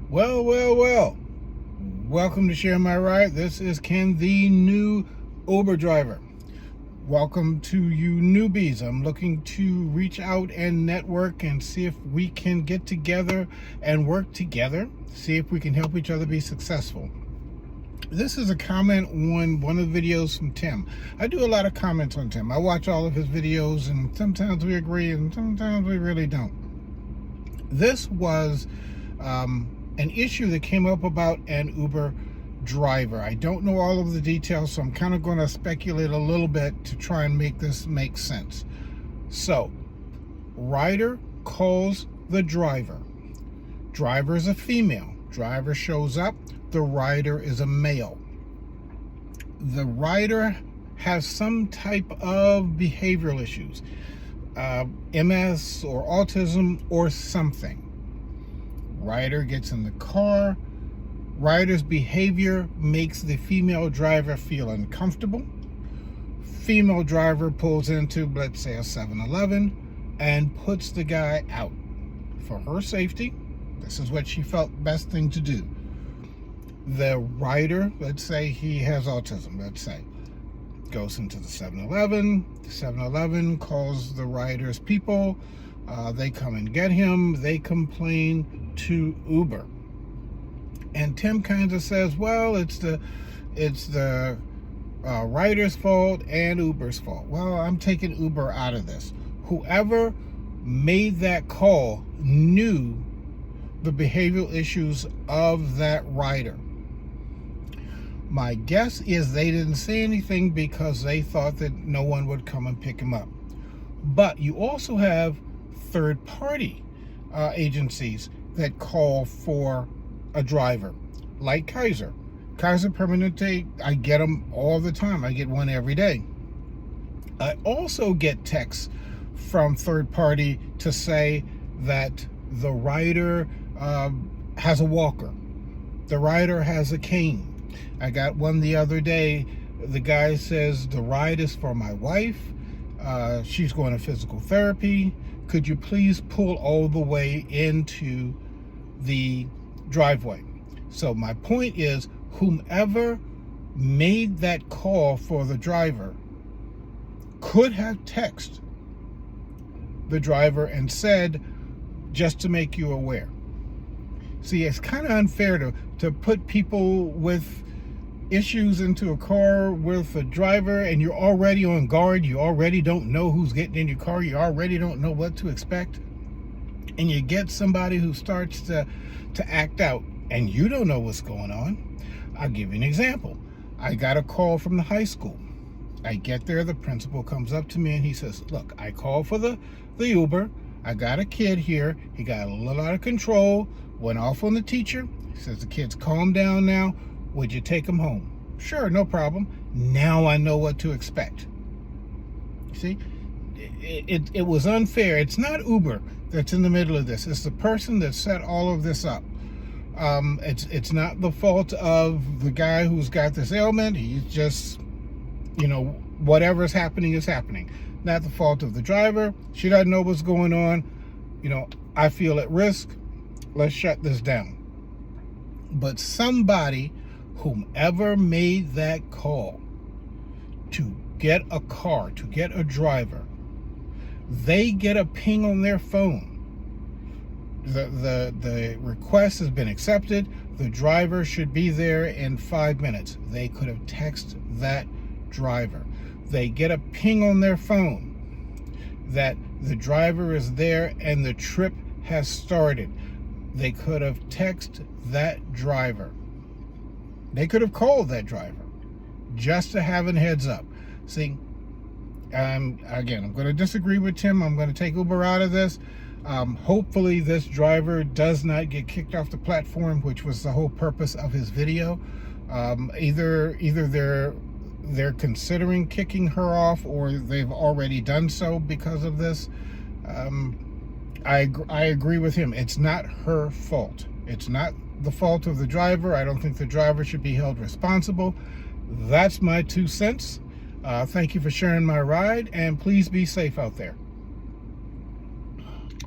Well. Welcome to Share My Ride. This is Ken, the new Uber driver. Welcome to you newbies. I'm looking to reach out and network and see if we can get together and work together, see if we can help each other be successful. This is a comment on one of the videos from Tim. I do a lot of comments on Tim. I watch all of his videos, and sometimes we agree and sometimes we really don't. This was an issue that came up about an Uber driver. I don't know all of the details, so I'm kind of going to speculate a little bit to try and make this make sense. So, rider calls the driver. Driver is a female. Driver shows up. The rider is a male. The rider has some type of behavioral issues, MS or autism or something. Rider gets in the car. Rider's behavior makes the female driver feel uncomfortable. Female driver pulls into, let's say, a 7-Eleven and puts the guy out. For her safety, this is what she felt best thing to do. The rider, let's say he has autism, let's say, goes into the 7-Eleven. The 7-Eleven calls the rider's people. They come and get him. They complain to Uber. And Tim kind of says, well, it's the rider's fault and Uber's fault. Well, I'm taking Uber out of this. Whoever made that call knew the behavioral issues of that rider. My guess is they didn't say anything because they thought that no one would come and pick him up. But you also have third-party agencies that call for a driver, like Kaiser Permanente. I get them all the time. I get one every day. I also get texts from third-party to say that the rider has a walker. The rider has a cane. I got one the other day. The guy says, the ride is for my wife. She's going to physical therapy. Could you please pull all the way into the driveway? So my point is, whomever made that call for the driver could have texted the driver and said, just to make you aware. See, it's kind of unfair to put people with issues into a car with a driver, and you're already on guard. You already don't know who's getting in your car. You already don't know what to expect. And you get somebody who starts to act out, and you don't know what's going on. I'll give you an example. I got a call from the high school. I get there, the principal comes up to me and he says, look, I called for the Uber. I got a kid here. He got a little out of control, went off on the teacher. He says, the kid's calmed down now. Would you take him home? Sure, no problem. Now I know what to expect. See, it was unfair. It's not Uber that's in the middle of this. It's the person that set all of this up. It's not the fault of the guy who's got this ailment. He's just, whatever's happening is happening. Not the fault of the driver. She doesn't know what's going on. I feel at risk. Let's shut this down. But somebody, whomever made that call to get a car, to get a driver, they get a ping on their phone. The request has been accepted. The driver should be there in 5 minutes. They could have texted that driver. They get a ping on their phone that the driver is there and the trip has started. They could have texted that driver. They could have called that driver just to have a heads up. See, again, I'm going to disagree with Tim. I'm going to take Uber out of this. Hopefully this driver does not get kicked off the platform, which was the whole purpose of his video. Either they're considering kicking her off, or they've already done so because of this. I agree with him. It's not her fault. It's not the fault of the driver. I don't think the driver should be held responsible. That's my 2 cents. Thank you for sharing my ride, and please be safe out there.